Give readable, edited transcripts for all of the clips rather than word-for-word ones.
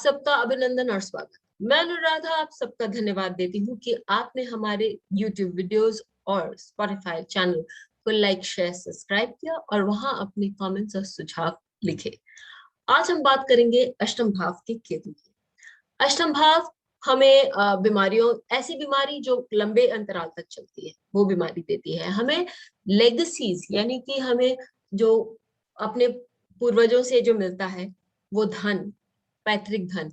सबका अभिनंदन और स्वागत। मैं अनुराधा आप सबका धन्यवाद देती हूँ कि आपने हमारे YouTube वीडियोस और Spotify चैनल को लाइक शेयर सब्सक्राइब किया और वहां अपने कमेंट्स और सुझाव लिखे। आज हम बात करेंगे अष्टम भाव के केतु की। अष्टम भाव हमें बीमारियों, ऐसी बीमारी जो लंबे अंतराल तक चलती है वो बीमारी देती है। हमें लेगेसीज यानी कि हमें जो अपने पूर्वजों से जो मिलता है वो धन, पैतृक धन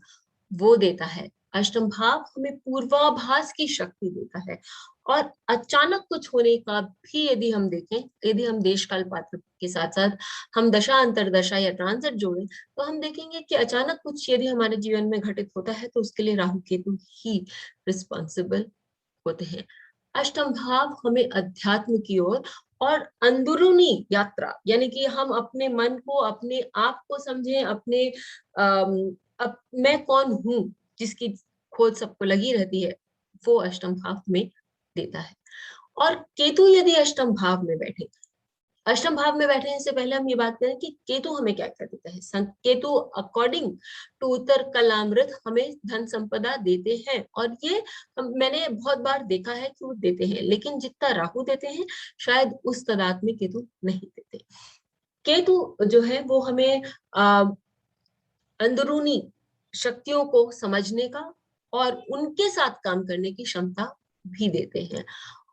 वो देता है। अष्टम भाव हमें पूर्वाभास की शक्ति देता है और अचानक कुछ होने का भी यदि हम देखें, यदि हम देश काल पात्र के साथ साथ हम दशा अंतरदशा या ट्रांजिट जोड़ें तो हम देखेंगे कि अचानक कुछ यदि हमारे जीवन में घटित होता है तो उसके लिए राहु केतु ही रिस्पॉन्सिबल होते हैं। अष्टम भाव हमें अध्यात्म की ओर और अंदरूनी यात्रा यानी कि हम अपने मन को, अपने आप को समझें, अपने मैं कौन हूं जिसकी खोज सबको लगी रहती है, वो अष्टम भाव में देता है। और केतु यदि अष्टम भाव में बैठे, अष्टम भाव में बैठने से पहले हम ये बात करें कि केतु हमें क्या क्या देता है। केतु अकॉर्डिंग टू उत्तर कलामृत हमें धन संपदा देते हैं और ये मैंने बहुत बार देखा है कि वो देते हैं, लेकिन जितना राहु देते हैं शायद उस तादाद में केतु नहीं देते। केतु जो है वो हमें अंदरूनी शक्तियों को समझने का और उनके साथ काम करने की क्षमता भी देते हैं।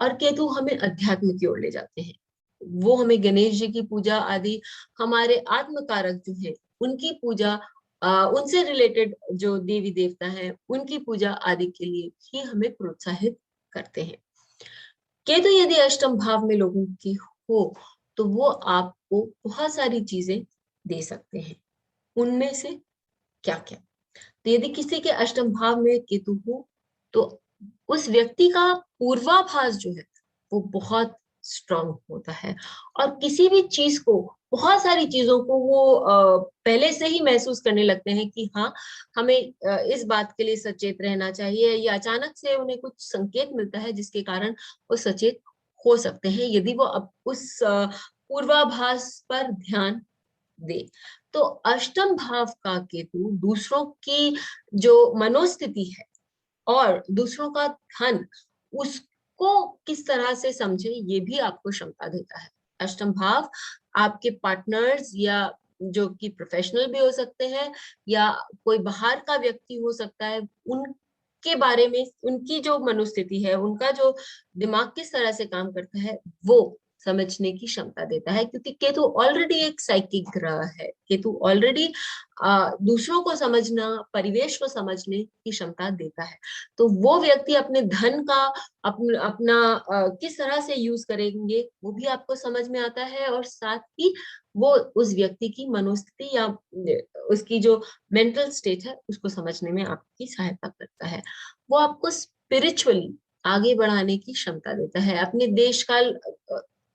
और केतु हमें अध्यात्म की ओर ले जाते हैं। वो हमें गणेश जी की पूजा आदि, हमारे आत्मकारक जो है उनकी पूजा, उनसे रिलेटेड जो देवी देवता हैं उनकी पूजा आदि के लिए भी हमें प्रोत्साहित करते हैं। केतु यदि अष्टम भाव में लोगों की हो तो वो आपको बहुत सारी चीजें दे सकते हैं। उनमें से क्या क्या? तो यदि किसी के अष्टम भाव में केतु हो तो उस व्यक्ति का पूर्वाभास जो है वो बहुत स्ट्रांग होता है और किसी भी चीज को, बहुत सारी चीजों को वो पहले से ही महसूस करने लगते हैं कि हाँ, हमें इस बात के लिए सचेत रहना चाहिए, या अचानक से उन्हें कुछ संकेत मिलता है जिसके कारण वो सचेत हो सकते हैं यदि वो अब उस पूर्वाभास पर ध्यान दे। तो अष्टम भाव का केतु दूसरों की जो मनोस्थिति है और दूसरों का धन, उसको किस तरह से समझे ये भी आपको क्षमता देता है। अष्टम भाव आपके पार्टनर्स या जो कि प्रोफेशनल भी हो सकते हैं या कोई बाहर का व्यक्ति हो सकता है, उनके बारे में, उनकी जो मनोस्थिति है, उनका जो दिमाग किस तरह से काम करता है वो समझने की क्षमता देता है, क्योंकि केतु ऑलरेडी एक साइकिक ग्रह है। केतु ऑलरेडी दूसरों को समझना, परिवेश को समझने की क्षमता देता है। तो वो व्यक्ति अपने धन का अपना किस तरह से यूज करेंगे वो भी आपको समझ में आता है और साथ ही वो उस व्यक्ति की मनोस्थिति या उसकी जो मेंटल स्टेट है उसको समझने में आपकी सहायता करता है। वो आपको स्पिरिचुअली आगे बढ़ाने की क्षमता देता है। अपने देश काल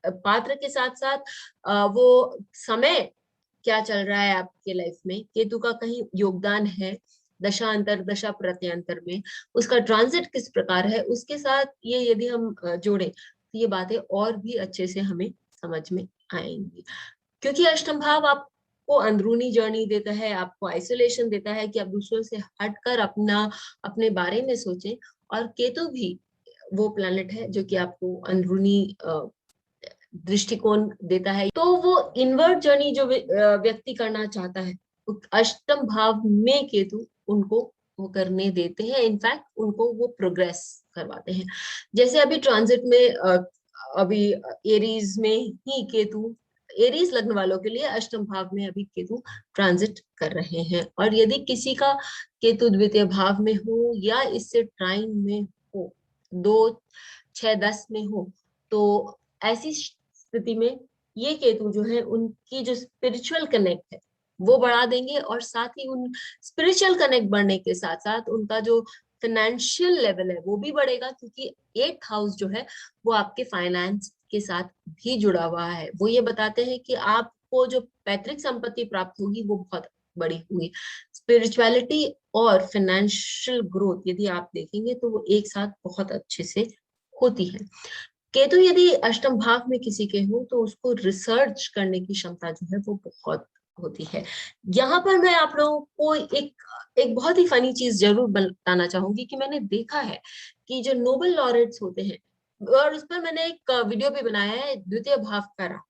पात्र के साथ साथ वो समय क्या चल रहा है आपके लाइफ में, केतु का कहीं योगदान है दशा अंतर दशा प्रत्यंतर में, उसका ट्रांजिट किस प्रकार है, उसके साथ ये यदि हम जोड़े तो ये बातें और भी अच्छे से हमें समझ में आएंगी। क्योंकि अष्टम भाव आपको अंदरूनी जर्नी देता है, आपको आइसोलेशन देता है कि आप दूसरों से हटकर अपने बारे में सोचें। और केतु भी वो प्लैनेट है जो कि आपको अंदरूनी दृष्टिकोण देता है। तो वो इनवर्ट जर्नी जो व्यक्ति करना चाहता है, अष्टम भाव में केतु उनको वो करने देते हैं। इनफैक्ट उनको वो प्रोग्रेस करवाते हैं। जैसे अभी ट्रांजिट में अभी एरीज में ही केतु, एरीज लग्न वालों के लिए अष्टम भाव में अभी केतु ट्रांजिट कर रहे हैं। और यदि किसी का केतु द्वितीय भाव में हो या इससे ट्राइन में हो, 2, 6, 10 में हो, तो ऐसी स्थिति में ये केतु जो है उनकी जो स्पिरिचुअल कनेक्ट है वो बढ़ा देंगे और साथ ही उन स्पिरिचुअल कनेक्ट बढ़ने के साथ साथ उनका जो फाइनेंशियल लेवल है वो भी बढ़ेगा, क्योंकि 8th हाउस जो है वो आपके फाइनेंस के साथ भी जुड़ा हुआ है। वो ये बताते हैं कि आपको जो पैतृक संपत्ति प्राप्त होगी वो बहुत बड़ी होगी। स्पिरिचुअलिटी और फाइनेंशियल ग्रोथ यदि आप देखेंगे तो वो एक साथ बहुत अच्छे से होती है। केतु यदि अष्टम भाव में किसी के हो तो उसको रिसर्च करने की क्षमता जो है वो बहुत होती है। यहाँ पर मैं आप लोगों को एक बहुत ही फनी चीज जरूर बताना चाहूंगी कि मैंने देखा है कि जो नोबेल लॉरेट्स होते हैं, और उस पर मैंने एक वीडियो भी बनाया है, द्वितीय भाव का राहु।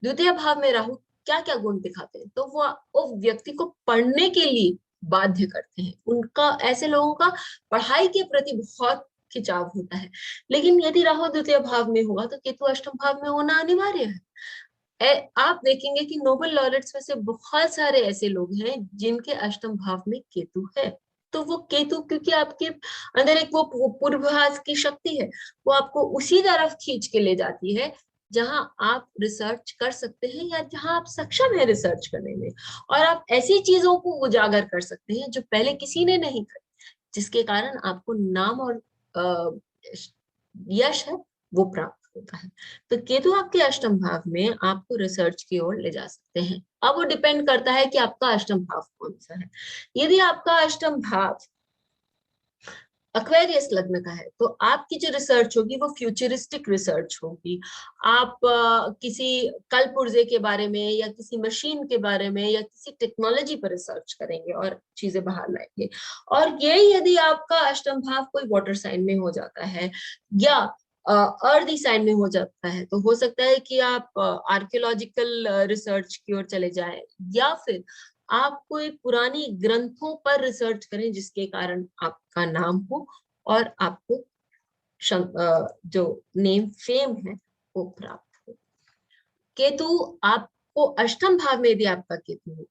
द्वितीय भाव में राहु क्या क्या गुण दिखाते हैं, तो वो व्यक्ति को पढ़ने के लिए बाध्य करते हैं। उनका, ऐसे लोगों का पढ़ाई के प्रति बहुत खिंचाव होता है। लेकिन यदि राहु द्वितीय भाव में होगा तो केतु अष्टम भाव में होना अनिवार्य है। आप देखेंगे कि नोबेल लॉरेट्स में से बहुत सारे ऐसे लोग हैं जिनके अष्टम भाव में केतु है। तो वो केतु, क्योंकि आपके अंदर एक वो पूर्वाभास की शक्ति है, वो आपको उसी तरफ खींच के ले जाती है जहां आप रिसर्च कर सकते हैं या जहां आप सक्षम है रिसर्च करने में, और आप ऐसी चीजों को उजागर कर सकते हैं जो पहले किसी ने नहीं करी, जिसके कारण आपको नाम और यश है वो प्राप्त होता है। तो केतु आपके अष्टम भाव में आपको रिसर्च की ओर ले जा सकते हैं। अब वो डिपेंड करता है कि आपका अष्टम भाव कौन सा है। यदि आपका अष्टम भाव एक्वेरियस लग्न का है तो आपकी जो रिसर्च होगी वो फ्यूचरिस्टिक रिसर्च होगी। आप किसी कलपुर्जे के बारे में या किसी मशीन के बारे में या किसी टेक्नोलॉजी पर रिसर्च करेंगे और चीजें बाहर लाएंगे। और ये यदि आपका अष्टम भाव कोई वाटर साइन में हो जाता है या अर्दी साइन में हो जाता है, तो हो सकता है कि आप आर्कियोलॉजिकल रिसर्च की ओर चले जाएं, या फिर आप कोई पुरानी ग्रंथों पर रिसर्च करें जिसके कारण आपका नाम हो और आपको जो नेम फेम है वो प्राप्त हो। केतु आपको अष्टम भाव में यदि आपका केतु हो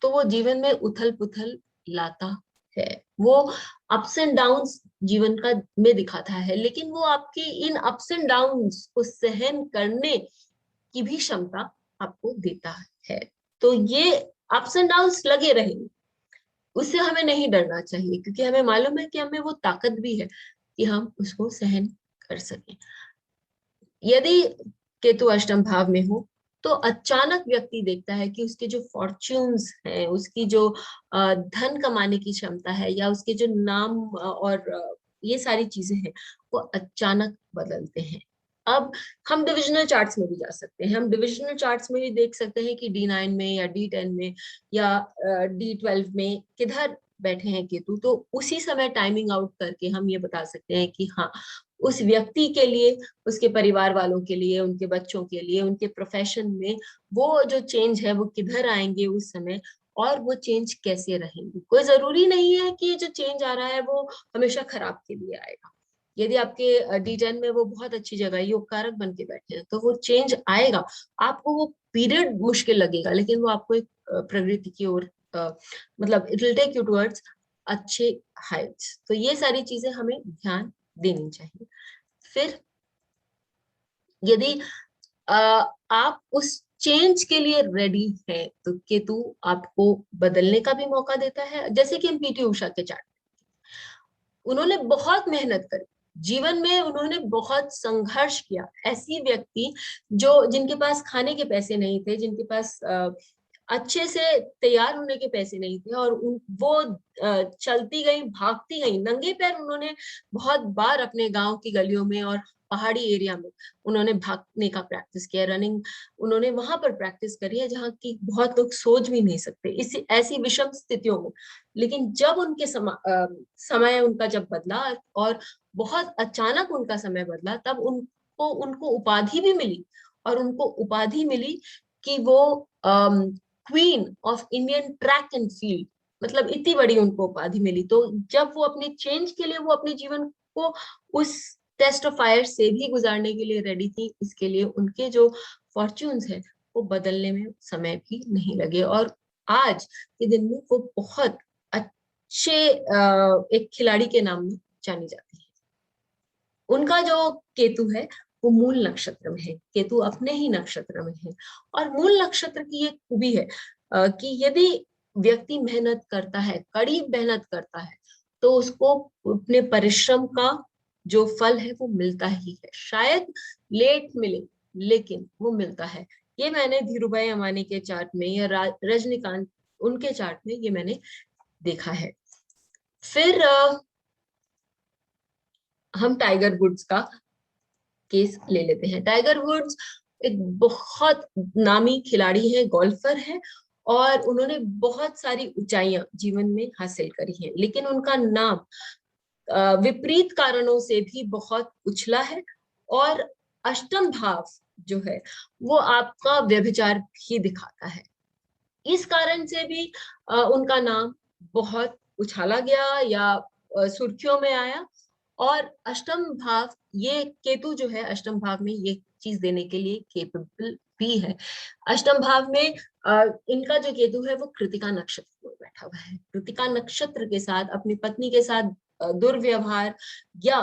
तो वो जीवन में उथल पुथल लाता है। वो अप्स एंड डाउन्स जीवन का में दिखाता है, लेकिन वो आपकी इन अप्स एंड डाउन्स को सहन करने की भी क्षमता आपको देता है। तो ये अप्स एंड डाउन्स लगे रहेंगे, उससे हमें नहीं डरना चाहिए, क्योंकि हमें मालूम है कि हमें वो ताकत भी है कि हम उसको सहन कर सकें। यदि केतु अष्टम भाव में हो तो अचानक व्यक्ति देखता है कि उसके जो फॉर्च्यून्स हैं, उसकी जो धन कमाने की क्षमता है या उसके जो नाम और ये सारी चीजें हैं वो अचानक बदलते हैं। अब हम डिविजनल चार्ट्स में भी जा सकते हैं, हम डिविजनल चार्ट्स में भी देख सकते हैं कि D9 में या D10 में या D12 में किधर बैठे हैं केतु। तो उसी समय टाइमिंग आउट करके हम ये बता सकते हैं कि हाँ, उस व्यक्ति के लिए, उसके परिवार वालों के लिए, उनके बच्चों के लिए, उनके प्रोफेशन में वो जो चेंज है वो किधर आएंगे उस समय, और वो चेंज कैसे रहेंगे। कोई जरूरी नहीं है कि ये जो चेंज आ रहा है वो हमेशा खराब के लिए आएगा। यदि आपके D10 में वो बहुत अच्छी जगह योग कारक बन के बैठे हैं तो वो चेंज आएगा। आपको वो पीरियड मुश्किल लगेगा, लेकिन वो आपको एक प्रगति की ओर, मतलब it will take you towards अच्छे हाइट्स। तो ये सारी चीजें हमें ध्यान देनी चाहिए। फिर यदि आप उस चेंज के लिए रेडी है तो केतु आपको बदलने का भी मौका देता है। जैसे कि हम पीटी उषा के चार्ट, उन्होंने बहुत मेहनत करी जीवन में, उन्होंने बहुत संघर्ष किया। ऐसी व्यक्ति जो जिनके पास खाने के पैसे नहीं थे, जिनके पास अच्छे से तैयार होने के पैसे नहीं थे, और वो चलती गई, भागती गई नंगे पैर। उन्होंने बहुत बार अपने गांव की गलियों में और पहाड़ी एरिया में उन्होंने भागने का प्रैक्टिस किया, रनिंग उन्होंने वहां पर प्रैक्टिस करी है जहाँ की बहुत लोग सोच भी नहीं सकते इस ऐसी विषम स्थितियों में। लेकिन जब उनके समय उनका जब बदला और बहुत अचानक उनका समय बदला, तब उनको उनको उपाधि भी मिली, और उनको उपाधि मिली कि वो queen of Indian track and field, मतलब इतनी बड़ी उनको उपाधि मिली। तो जब वो अपने चेंज के लिए, वो अपने जीवन को उस टेस्ट ऑफ फायर से भी गुजारने के लिए रेडी थी, इसके लिए उनके जो फॉर्च्यून्स है वो बदलने में समय भी नहीं लगे, और आज के दिन में वो बहुत अच्छे एक खिलाड़ी के नाम में जानी जाती है। उनका जो केतु है वो मूल नक्षत्र में है, केतु अपने ही नक्षत्र में है। और मूल नक्षत्र की एक खूबी है कि यदि व्यक्ति मेहनत करता है, कड़ी मेहनत करता है, तो उसको अपने परिश्रम का जो फल है वो मिलता ही है। शायद लेट मिले, लेकिन वो मिलता है। ये मैंने धीरू भाई अंबानी के चार्ट में या रजनीकांत उनके चार्ट में ये मैंने देखा है। फिर हम टाइगर वुड्स का केस ले लेते हैं। टाइगर वुड्स एक बहुत नामी खिलाड़ी है, गोल्फर है, और उन्होंने बहुत सारी ऊंचाइयां जीवन में हासिल करी हैं, लेकिन उनका नाम विपरीत कारणों से भी बहुत उछला है। और अष्टम भाव जो है वो आपका व्यभिचार भी दिखाता है। इस कारण से भी उनका नाम बहुत उछाला गया या सुर्खियों में आया। और अष्टम भाव, ये केतु जो है अष्टम भाव में ये चीज देने के लिए केपेबल भी है। अष्टम भाव में इनका जो केतु है वो कृतिका नक्षत्र में बैठा हुआ है। कृतिका नक्षत्र के साथ अपनी पत्नी के साथ दुर्व्यवहार या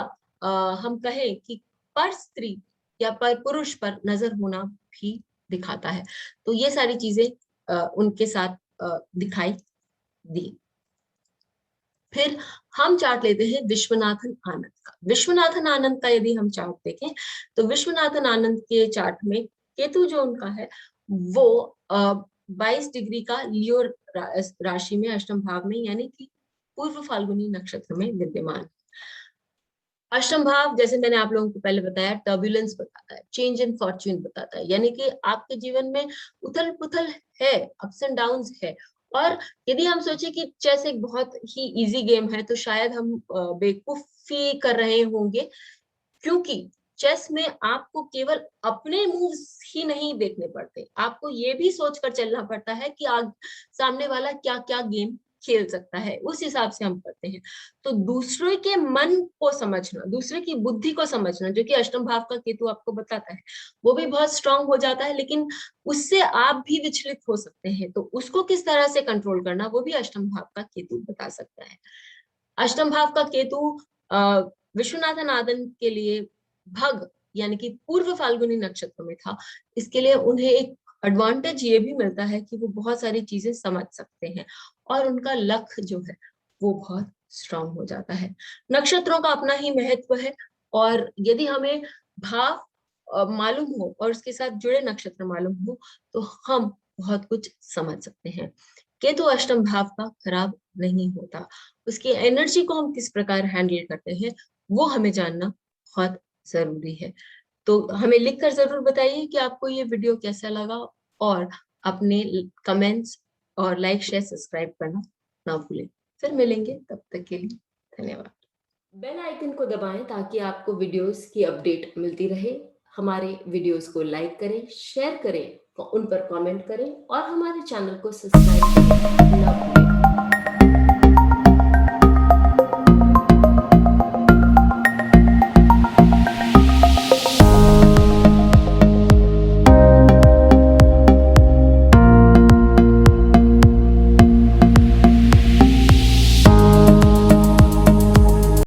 हम कहें कि पर स्त्री या पर पुरुष पर नजर होना भी दिखाता है। तो ये सारी चीजें उनके साथ दिखाई दी। फिर हम चार्ट लेते हैं विश्वनाथन आनंद का। विश्वनाथन आनंद का यदि हम चार्ट देखें तो विश्वनाथन आनंद के चार्ट में केतु जो उनका है वो 22 डिग्री का लियो राशि में अष्टम भाव में यानी कि पूर्व फाल्गुनी नक्षत्र में विद्यमान। अष्टम भाव जैसे मैंने आप लोगों को पहले बताया टर्बुलेंस बताता है, चेंज इन फॉर्च्यून बताता है, यानी कि आपके जीवन में उथल पुथल है, अप्स एंड डाउन्स है। और यदि हम सोचे कि चेस एक बहुत ही इजी गेम है तो शायद हम बेवकूफी कर रहे होंगे, क्योंकि चेस में आपको केवल अपने मूव्स ही नहीं देखने पड़ते, आपको ये भी सोचकर चलना पड़ता है कि सामने वाला क्या क्या गेम खेल सकता है, उस हिसाब से हम करते हैं। तो दूसरे के मन को समझना, दूसरे की बुद्धि को समझना, जो कि अष्टम भाव का केतु आपको बताता है, वो भी बहुत स्ट्रांग हो जाता है, लेकिन उससे आप भी विचलित हो सकते हैं। तो उसको किस तरह से कंट्रोल करना वो भी अष्टम भाव का केतु बता सकता है। अष्टम भाव का केतु विश्वनाथन आनंद के लिए भग यानी कि पूर्व फाल्गुनी नक्षत्र में था। इसके लिए उन्हें एक एडवांटेज ये भी मिलता है कि वो बहुत सारी चीजें समझ सकते हैं और उनका लक जो है वो बहुत स्ट्रांग हो जाता है। नक्षत्रों का अपना ही महत्व है, और यदि हमें भाव मालूम हो और उसके साथ जुड़े नक्षत्र मालूम हो तो हम बहुत कुछ समझ सकते हैं। केतु अष्टम भाव का खराब नहीं होता, उसकी एनर्जी को हम किस प्रकार हैंडल करते हैं वो हमें जानना बहुत जरूरी है। तो हमें लिखकर जरूर बताइए कि आपको ये वीडियो कैसा लगा, और अपने कमेंट्स और लाइक शेयर सब्सक्राइब करना ना भूलें। फिर मिलेंगे, तब तक के लिए धन्यवाद। बेल आइकन को दबाएं ताकि आपको वीडियोस की अपडेट मिलती रहे। हमारे वीडियोस को लाइक करें, शेयर करें, उन पर कमेंट करें और हमारे चैनल को सब्सक्राइब करना ना भूलें।